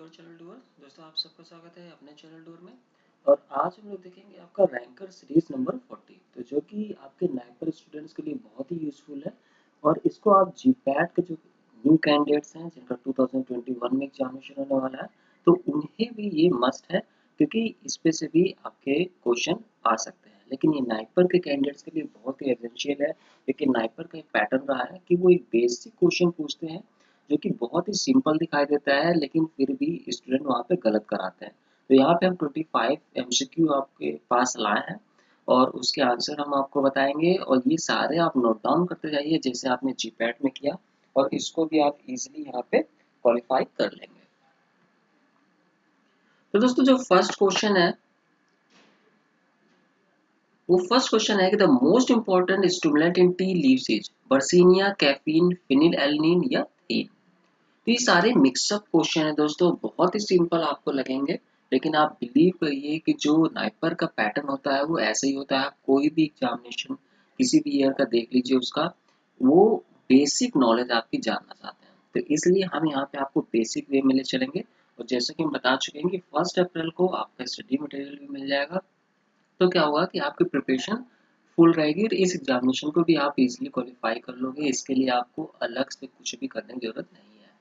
Your channel doer. दोस्तों आप सबका स्वागत है अपने चैनल डूअर में। और आज हम लोग देखेंगे आपका रैंकर सीरीज नंबर 40, तो जो कि आपके नाइपर स्टूडेंट्स के लिए बहुत ही यूजफुल है। और इसको आप जीपैट के जो न्यू कैंडिडेट्स हैं जिनका 2021 में एग्जामिनेशन होने वाला है, तो उन्हें भी ये मस्ट है, क्योंकि इस पे से भी आपके क्वेश्चन आ सकते हैं। लेकिन ये नाइपर के कैंडिडेट्स के लिए बहुत ही एसेंशियल है, क्योंकि नाइपर का एक पैटर्न रहा है कि वो एक बेसिक क्वेश्चन पूछते हैं जो कि बहुत ही सिंपल दिखाई देता है, लेकिन फिर भी स्टूडेंट वहाँ पे गलत कराते हैं। तो यहाँ पे हम 25 एमसीक्यू आपके पास लाए हैं और उसके आंसर हम आपको बताएंगे, और ये सारे आप नोट डाउन करते जाइए जैसे आपने जीपैट में किया, और इसको भी आप इजीली यहाँ पे क्वालिफाई कर लेंगे। तो दोस्तों जो फर्स्ट क्वेश्चन है वो फर्स्ट क्वेश्चन है कि the most important stimulant in tea leaves is बर्सीनिया, कैफीन, फिनिलएलनिन या थीन। तो ये सारे मिक्सअप क्वेश्चन है दोस्तों, बहुत ही सिंपल आपको लगेंगे, लेकिन आप बिलीव करिए कि जो नाइपर का पैटर्न होता है वो ऐसे ही होता है। आप कोई भी एग्जामिनेशन किसी भी ईयर का देख लीजिए, उसका वो बेसिक नॉलेज आपकी जानना चाहते हैं, तो इसलिए हम यहाँ पे आपको बेसिक वे में ले चलेंगे। और जैसे कि हम बता चुके हैं कि 1 अप्रैल को आपका स्टडी मटेरियल भी मिल जाएगा, तो क्या होगा कि आपकी प्रिपरेशन फुल रहेगी और इस एग्जामिनेशन को भी आप इजीली क्वालिफाई कर लोगे। इसके लिए आपको अलग से कुछ भी करने की जरूरत नहीं है।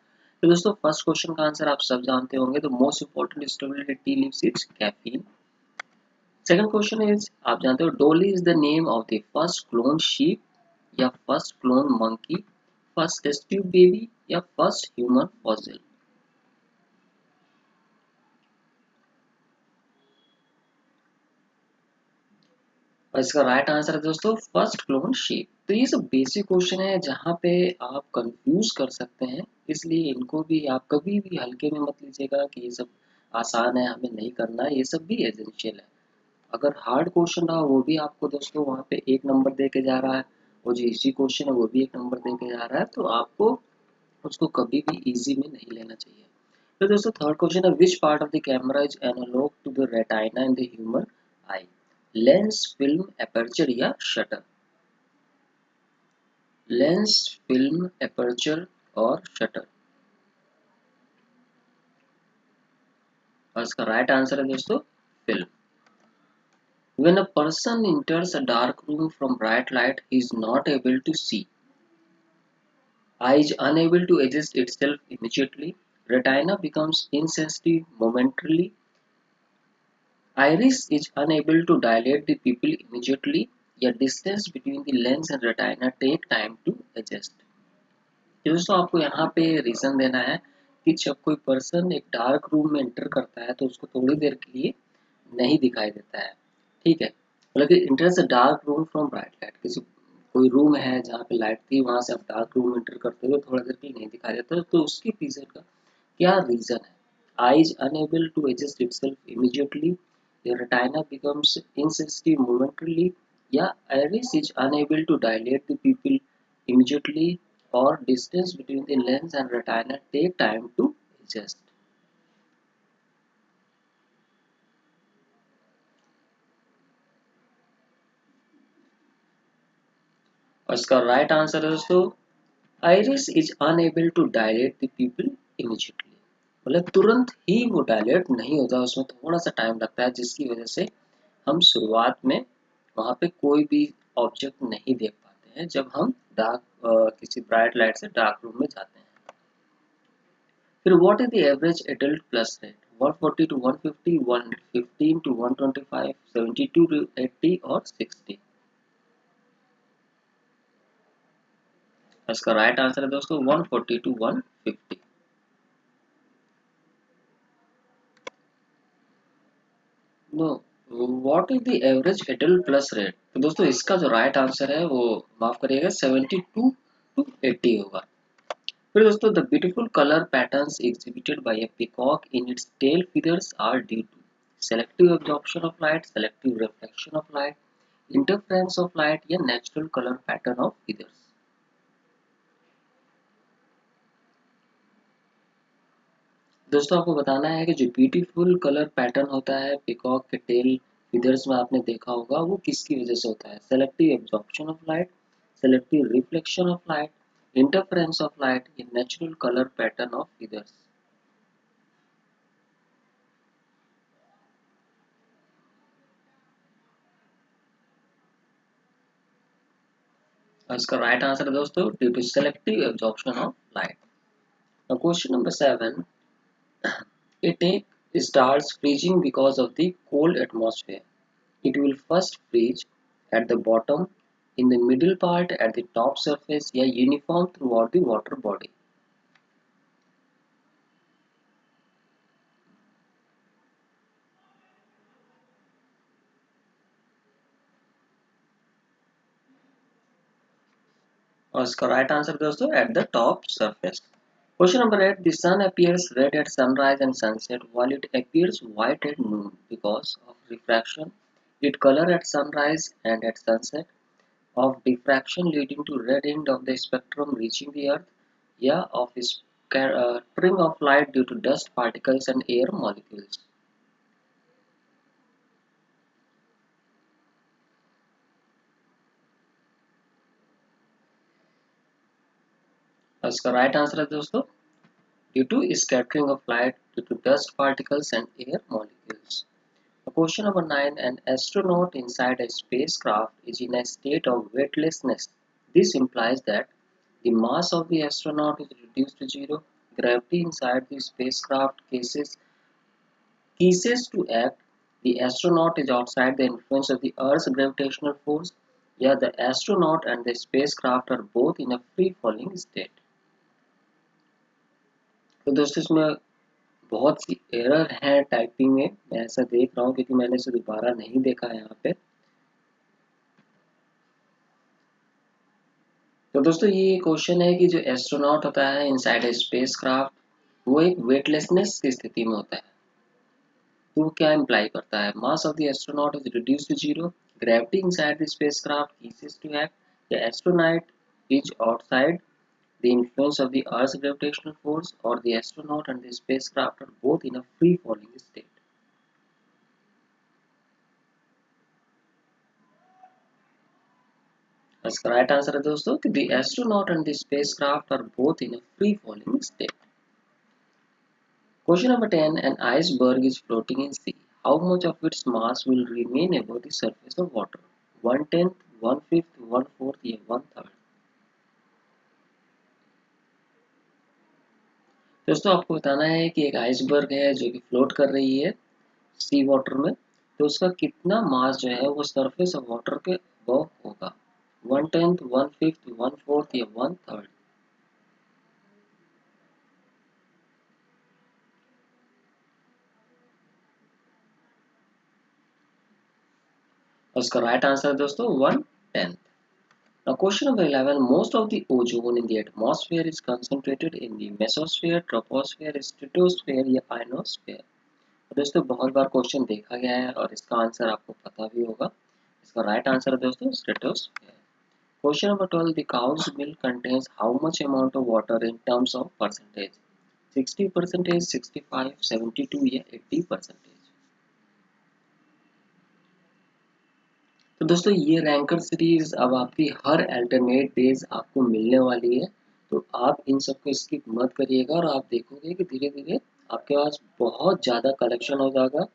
तो दोस्तों फर्स्ट क्वेश्चन का आंसर आप सब जानते होंगे, तो most important stimulant tea leaves is caffeine. Second question is, आप जानते हो Dolly is the name of the first clone sheep या first clone monkey, first test tube baby या फर्स्ट ह्यूमन फॉसिल। और इसका राइट आंसर है दोस्तों first clone sheep. तो ये सब बेसिक क्वेश्चन है जहाँ पे आप कंफ्यूज कर सकते हैं, इसलिए इनको भी आप कभी भी हल्के में मत लीजिएगा कि ये सब आसान है हमें नहीं करना है। ये सब भी एसेंशियल है। अगर हार्ड क्वेश्चन रहा वो भी आपको दोस्तों वहाँ पे 1 नंबर दे के जा रहा है, और जो इजी क्वेश्चन है वो भी 1 नंबर दे के जा रहा है, तो आपको उसको कभी भी इजी में नहीं लेना चाहिए। तो दोस्तों थर्ड क्वेश्चन है, which part of the camera is analogue to the retina in the human eye, lens, film, aperture या शटर। लेंस, फिल्म, एपर्चर और शटर। और इसका राइट आंसर है दोस्तों film. When a person enters a dark room from bright light, he is not able to see. Eye is unable to adjust itself immediately. Retina becomes insensitive momentarily. Iris is unable to dilate the pupil immediately. Yet distance between the lens and retina take time to adjust. दोस्तों आपको यहाँ पे reason देना है कि जब कोई person एक डार्क रूम में एंटर करता है तो उसको थोड़ी देर के लिए नहीं दिखाई देता है, ठीक है। मतलब कि इंटर्स अ dark room from bright light, किसी कोई रूम है जहाँ पे लाइट थी, वहां से आप डार्क रूम एंटर करते हुए थोड़ा देर के लिए नहीं दिखाई देता, तो उसके पीछे का क्या रीजन है। Eyes unable to adjust itself immediately, your retina becomes insensitive momentarily, या iris is unable to dilate the pupil immediately, or distance between the lens and retina take time to adjust। और इसका right answer है दोस्तों iris is unable to dilate the pupil immediately। मतलब तुरंत ही वो dilate नहीं होता, उसमें थोड़ा सा टाइम लगता है, जिसकी वजह से हम शुरुआत में वहाँ पे कोई भी ऑब्जेक्ट नहीं देख पाते हैं जब हम किसी ब्राइट लाइट से डार्क रूम में जाते हैं। फिर what is the average adult pulse rate, 140 to 150, 115 to 125, 72 to 80 और 60। इसका राइट आंसर है दोस्तों 140 to 150। No, what is the average adult pulse rate. तो दोस्तों इसका जो राइट आंसर है वो माफ करिएगा 72 टू 80 होगा। फिर दोस्तों the beautiful colour patterns exhibited by a peacock in its tail feathers are due to selective absorption of light, selective reflection of light, interference of light या natural colour pattern of feathers. दोस्तों आपको बताना है कि जो beautiful colour pattern होता है peacock के टेल फीदर्स में आपने देखा होगा, वो किसकी वजह से होता है। Selective absorption of light, selective reflection of light, interference of light या natural colour pattern of feathers. और इसका राइट आंसर है दोस्तों due to selective absorption of light. Now question number 7. A tank starts freezing because of the cold atmosphere. It will first freeze at the bottom, in the middle part, at the top surface, या uniform throughout the water body. और इसका right answer दोस्तों at the top surface. Question number 8. The sun appears red at sunrise and sunset while it appears white at noon because of refraction. Its color at sunrise and at sunset of diffraction leading to red end of the spectrum reaching the earth, yeah, of scattering of light due to dust particles and air molecules. इसका right answer है दोस्तों due to scattering of light due to dust particles and air molecules. Question number 9. An astronaut inside a spacecraft is in a state of weightlessness. This implies that the mass of the astronaut is reduced to zero. Gravity inside the spacecraft ceases to act. The astronaut is outside the influence of the Earth's gravitational force. Yeah, the astronaut and the spacecraft are both in a free falling state. तो दोस्तों इसमें बहुत सी error है typing में, मैं ऐसा देख रहा हूँ क्योंकि मैंने इसे दोबारा नहीं देखा है यहाँ पे। तो दोस्तों ये क्वेश्चन है कि जो एस्ट्रोनॉट होता है इनसाइड ए स्पेसक्राफ्ट, वो एक वेटलेसनेस की स्थिति में होता है। तो क्या इम्प्लाई करता है? Mass of the astronaut is reduce to zero, gravity inside the spacecraft ceases to act, the astronaut is outside the influence of the Earth's gravitational force, or the astronaut and the spacecraft are both in a free falling state. इसका right answer है दोस्तों कि the astronaut and the spacecraft are both in a free falling state. Question number 10. An iceberg is floating in sea. How much of its mass will remain above the surface of water? 1/10, 1/5, 1/4 या 1/3? दोस्तों आपको बताना है कि एक iceberg है जो कि फ्लोट कर रही है सी वाटर में, तो उसका कितना मास जो है वो सरफेस ऑफ वाटर के अबव होगा? 1/10, 1/5, 1/4 या 1/3? उसका राइट आंसर है दोस्तों 1/10. Now question number 11. Most of the ozone in the atmosphere is concentrated in the mesosphere, troposphere, stratosphere या ionosphere. तो दोस्तों बहुत बार क्वेश्चन देखा गया है और इसका आंसर आपको पता भी होगा। इसका राइट आंसर है दोस्तों stratosphere. Question number 12. The cow's milk contains how much amount of water in terms of percentage? 60%, 65, 72 या 80%? तो दोस्तों ये रैंकर सीरीज अब आपकी हर अल्टरनेट डेज आपको मिलने वाली है, तो आप इन सबको स्किप मत करिएगा और आप देखोगे कि धीरे धीरे आपके पास बहुत ज़्यादा कलेक्शन हो जाएगा।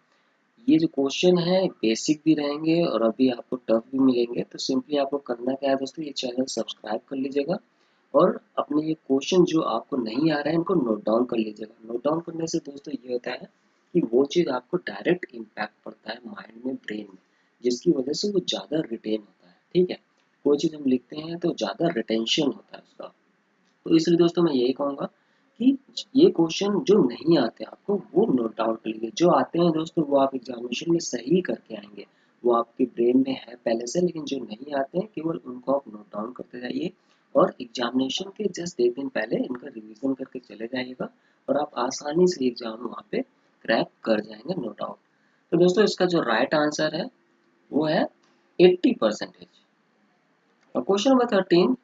ये जो क्वेश्चन है बेसिक भी रहेंगे और अभी आपको टफ भी मिलेंगे, तो सिंपली आपको करना क्या है दोस्तों, ये चैनल सब्सक्राइब कर लीजिएगा और अपने ये क्वेश्चन जो आपको नहीं आ रहा है इनको नोट डाउन कर लीजिएगा। नोट डाउन करने से दोस्तों ये होता है कि वो चीज़ आपको डायरेक्ट इम्पैक्ट पड़ता है माइंड में, ब्रेन में, जिसकी वजह से वो ज़्यादा रिटेन होता है। ठीक है, कोई चीज़ हम लिखते हैं तो ज़्यादा रिटेंशन होता है उसका। तो इसलिए दोस्तों मैं यही कहूँगा कि ये क्वेश्चन जो नहीं आते आपको वो नोट डाउन कर लीजिए, जो आते हैं दोस्तों वो आप एग्जामिनेशन में सही करके आएंगे, वो आपके ब्रेन में है पहले से, लेकिन जो नहीं आते हैं केवल उनको आप नोट डाउन करते जाइए और एग्जामिनेशन के जस्ट एक दिन पहले इनका रिवीजन करके चले जाइएगा और आप आसानी से एग्जाम वहाँ पे क्रैक कर जाएंगे, नो डाउट। तो दोस्तों इसका जो राइट आंसर है वो है 80%. Question number 13.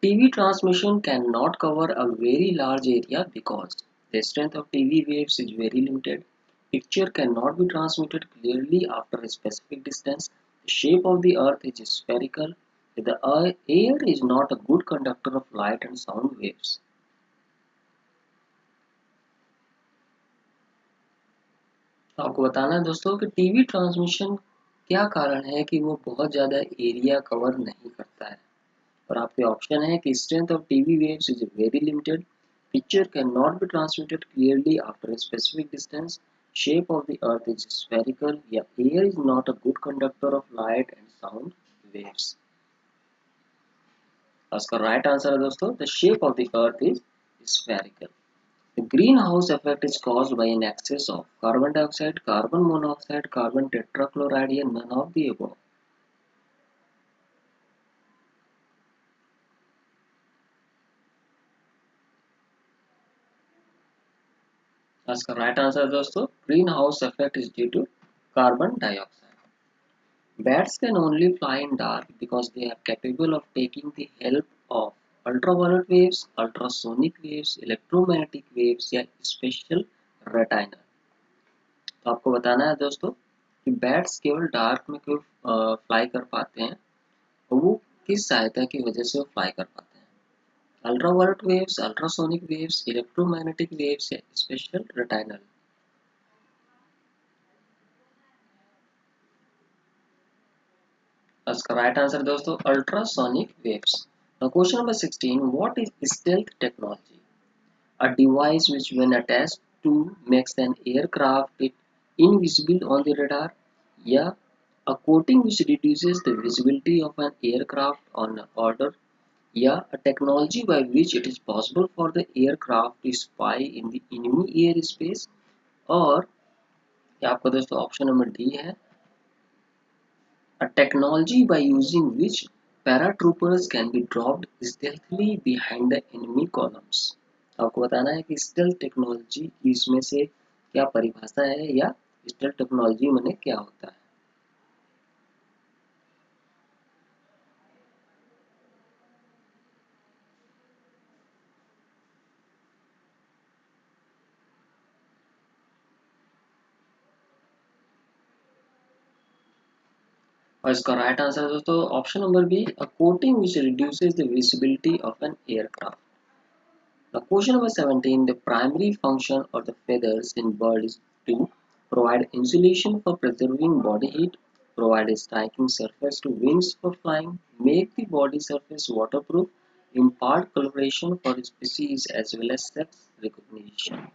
TV transmission cannot cover a very large area because the strength of TV waves is very limited. Picture cannot be transmitted clearly after a specific distance. The shape of the earth is spherical. The air is not a good conductor of light and sound waves. आपको बताना है दोस्तों कि TV transmission क्या कारण है कि वो बहुत ज़्यादा एरिया कवर नहीं करता है पर आपके ऑप्शन है कि strength of TV waves is very limited, picture can not be transmitted clearly after a specific distance, shape of the earth is spherical, या air is not a good conductor of light and sound waves। इसका right answer है दोस्तों the shape of the earth is spherical। The greenhouse effect is caused by an excess of carbon dioxide, carbon monoxide, carbon tetrachloride, या none of the above। इसका right answer है दोस्तों greenhouse effect is due to carbon dioxide. Bats can only fly in dark because they are capable of taking the help of ultraviolet waves, ultrasonic waves, electromagnetic waves, या special retina. तो आपको बताना है दोस्तों कि bats केवल dark में क्यों फ्लाई कर पाते हैं और वो किस सहायता की वजह से वो फ्लाई कर पाते हैं। Ultraviolet waves, ultrasonic waves, electromagnetic waves, या स्पेशल रेटिनल। इसका राइट आंसर दोस्तों ultrasonic waves. Now question number 16, what is stealth technology? A device which when attached to makes an aircraft it invisible on the radar, या a coating which reduces the visibility of an aircraft on order, या a technology by which it is possible for the aircraft to spy in the enemy airspace, और या आपका दोस्तों option number D है a technology by using which paratroopers can be dropped stealthily behind the enemy columns। आपको बताना है कि stealth technology की इसमें से क्या परिभाषा है या स्टेल्थ टेक्नोलॉजी माने क्या होता है। और इसका राइट आंसर है दोस्तों option number be a coating which reduces the visibility of an aircraft. Now question number 17, the primary function of the feathers in bird is to provide insulation for preserving body heat, provide a striking surface to wings for flying, make the body surface waterproof, impart coloration for species as well as sex recognition।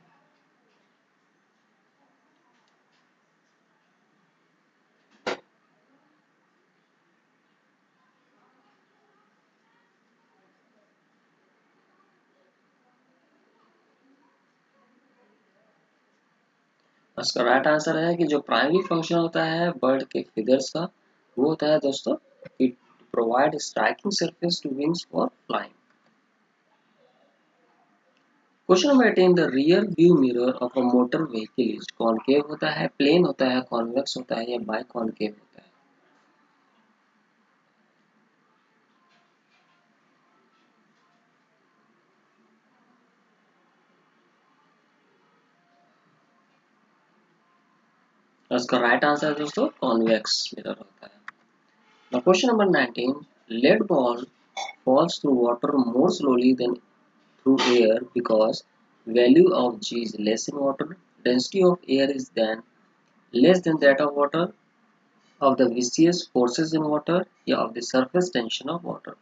इसका right answer है कि जो primary function होता है bird के feathers का वो होता है दोस्तों it provide striking surface to wings for flying. Question number 18, the rear view mirror of a motor vehicle is concave होता है, प्लेन होता है, कॉन्वेक्स होता है, या बाय कॉनकेव होता है। इसका राइट आंसर है दोस्तों कॉन्वेक्स मिरर होता है। Now question number 19, lead ball falls through water more slowly than through air because value of G is less in water, density of air is then less than that of water, of the viscous forces in water, या of the surface tension of water।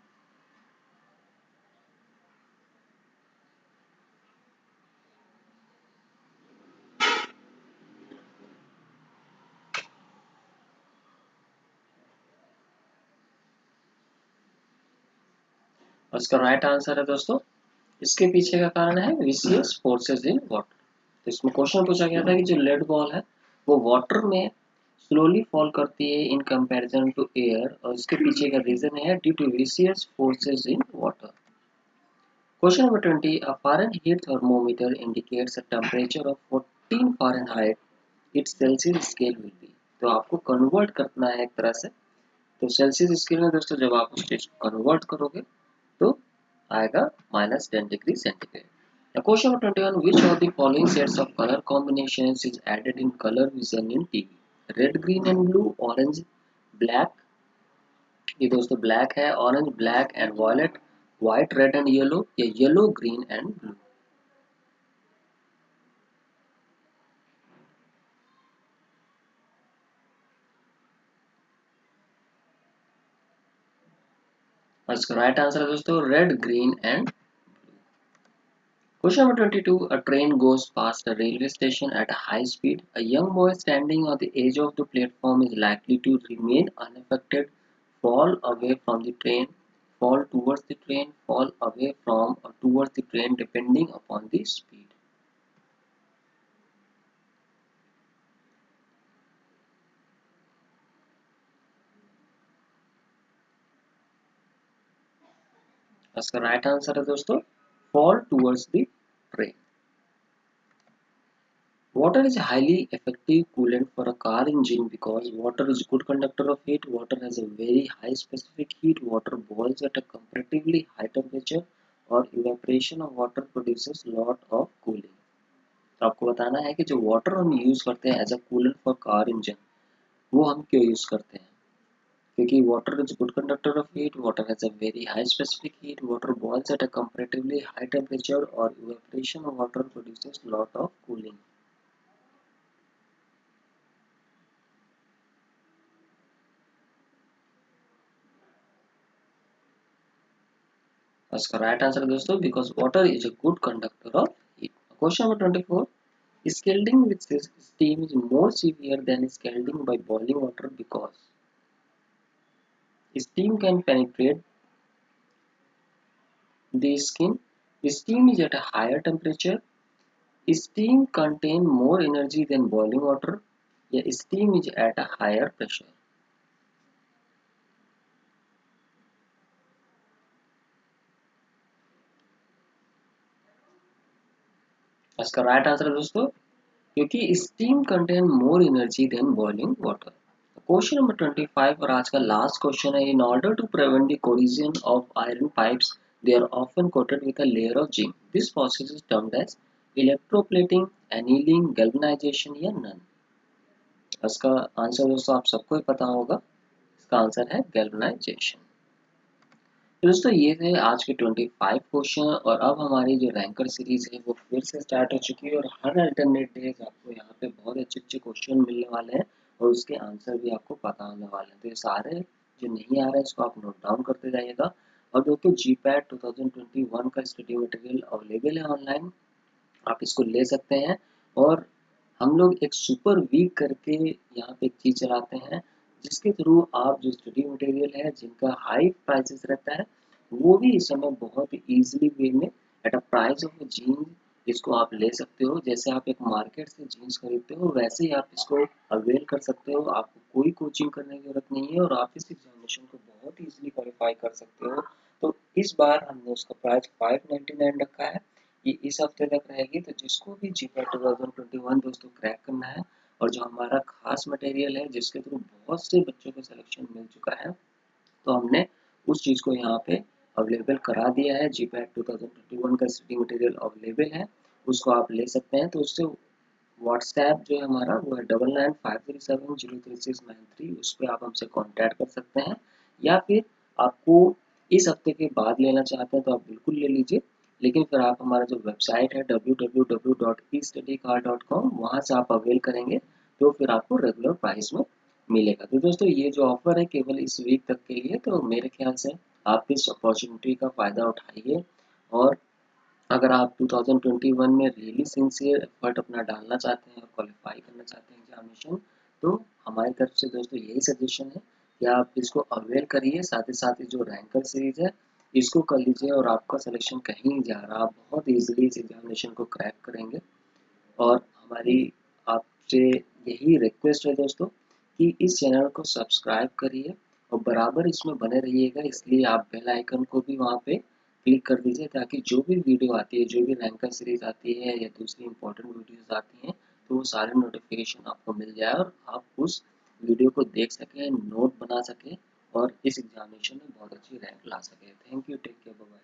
और इसका right answer है दोस्तों इसके पीछे का कारण है विसियस फोर्सेस इन वाटर। तो इसमें क्वेश्चन पूछा गया था कि जो लेड बॉल है वो वाटर में स्लोली फॉल करती है इन कंपैरिजन टू एयर, और इसके पीछे का रीजन है ड्यू टू विसियस forces in water. Question number 20, a Fahrenheit thermometer indicates a temperature of 14 Fahrenheit, its Celsius scale will be। तो आपको कन्वर्ट करना है एक तरह से, तो सेल्सियस स्केल में दोस्तों जब आप उस चीज को कन्वर्ट करोगे तो आएगा -10 degree centigrade. Now question number 21, which of the following sets of color combinations is added in color vision in TV? Red, green and blue, orange, black, ये दोस्तों ब्लैक है, orange, black and violet, white, red and yellow, या yellow, green and blue. इसका right answer है दोस्तों red, green and. Question number 22. A train goes past a railway station at a high speed. A young boy standing on the edge of the platform is likely to remain unaffected, fall away from the train, fall towards the train, fall away from or towards the train depending upon the speed. इसका right answer है दोस्तों fall towards the train. Water is a highly effective coolant for a car engine because water is a good conductor of heat. Water has a very high specific heat. Water boils at a comparatively high temperature और evaporation of water produces lot of cooling. तो आपको बताना है कि जो water हम use करते हैं as a coolant for car engine वो हम क्यों यूज करते हैं, क्योंकि water is good conductor of heat, water has a very high specific heat, water boils at a comparatively high temperature और evaporation of water produces lot of cooling. इसका right answer है दोस्तों because water is a good conductor of heat. Question number 24. Scalding with steam is more severe than scalding by boiling water because steam can penetrate the skin, steam is at a higher temperature, steam contain more energy than boiling water, या steam is at a higher pressure. इसका right answer है दोस्तों क्योंकि steam contain more energy than boiling water. Question number 25 और आज का last question है. In order to prevent the corrosion of iron pipes, they are often coated with a layer of zinc. This process is termed as electroplating, annealing, galvanization या none. इसका answer दोस्तों आप सबको ही पता होगा. इसका आंसर है galvanization. तो दोस्तों ये थे आज के 25 क्वेश्चन और अब हमारी जो रैंकर सीरीज है वो फिर से स्टार्ट हो चुकी है और हर अल्टरनेट डेज आपको यहाँ पे बहुत अच्छे अच्छे क्वेश्चन मिलने वाले हैं और उसके आंसर भी आपको पता होने वाले हैं. तो ये सारे जो नहीं आ रहे हैं इसको आप नोट डाउन करते जाइएगा. और दोस्तों GPAT 2021 का स्टडी मटेरियल अवेलेबल है ऑनलाइन, आप इसको ले सकते हैं. और हम लोग एक सुपर वीक करके यहाँ पे एक चीज़ चलाते हैं जिसके थ्रू आप जो स्टडी मटेरियल है जिनका हाई प्राइसेस रहता है वो भी इस समय बहुत इजीली वे में at a price of jeans इसको आप ले सकते हो. जैसे आप एक मार्केट से जीन्स खरीदते हो वैसे ही आप इसको अवेल कर सकते हो. आपको कोई कोचिंग करने की जरूरत नहीं है और आप इस एग्जामिनेशन को बहुत इजीली क्वालिफाई कर सकते हो. तो इस बार हमने उसका प्राइस 599 रखा है. ये इस हफ्ते तक रहेगी. तो जिसको भी GPAT 2021 दोस्तों क्रैक करना है और जो हमारा खास मटेरियल है जिसके थ्रू बहुत से बच्चों को सिलेक्शन मिल चुका है तो हमने उस चीज़ को यहाँ पे अवेलेबल करा दिया है. GPAT 2021 का स्टडी मटेरियल अवेलेबल है, उसको आप ले सकते हैं. तो उससे व्हाट्सएप जो है हमारा वो है 9953703693. उस पर आप हमसे कांटेक्ट कर सकते हैं या फिर आपको इस हफ्ते के बाद लेना चाहते हैं तो आप बिल्कुल ले लीजिए. लेकिन फिर आप हमारा जो वेबसाइट है www.estudycard.com वहाँ से आप अवेल करेंगे तो फिर आपको रेगुलर प्राइस में मिलेगा. तो दोस्तों ये जो ऑफर है केवल इस वीक तक के लिए, तो मेरे ख्याल से आप इस अपॉर्चुनिटी का फ़ायदा उठाइए. और अगर आप 2021 में रियली सिंसियर एफर्ट अपना डालना चाहते हैं और क्वालिफाई करना चाहते हैं एग्जामिनेशन तो हमारी तरफ से दोस्तों यही सजेशन है कि आप इसको अवेयर करिए. साथ ही साथ जो रैंकर सीरीज है इसको कर लीजिए और आपका सिलेक्शन कहीं नहीं जा रहा, आप बहुत ईजिली इस एग्जामिनेशन को क्रैक करेंगे. और हमारी आपसे यही रिक्वेस्ट है दोस्तों कि इस चैनल को सब्सक्राइब करिए और बराबर इसमें बने रहिएगा. इसलिए आप बेल आइकन को भी वहाँ पे क्लिक कर दीजिए ताकि जो भी वीडियो आती है, जो भी रैंकर सीरीज आती है या दूसरी इंपॉर्टेंट वीडियोस आती हैं तो वो सारे नोटिफिकेशन आपको मिल जाए और आप उस वीडियो को देख सकें, नोट बना सकें और इस एग्जामिनेशन में बहुत अच्छी रैंक ला सकें. Thank you, take care, bye.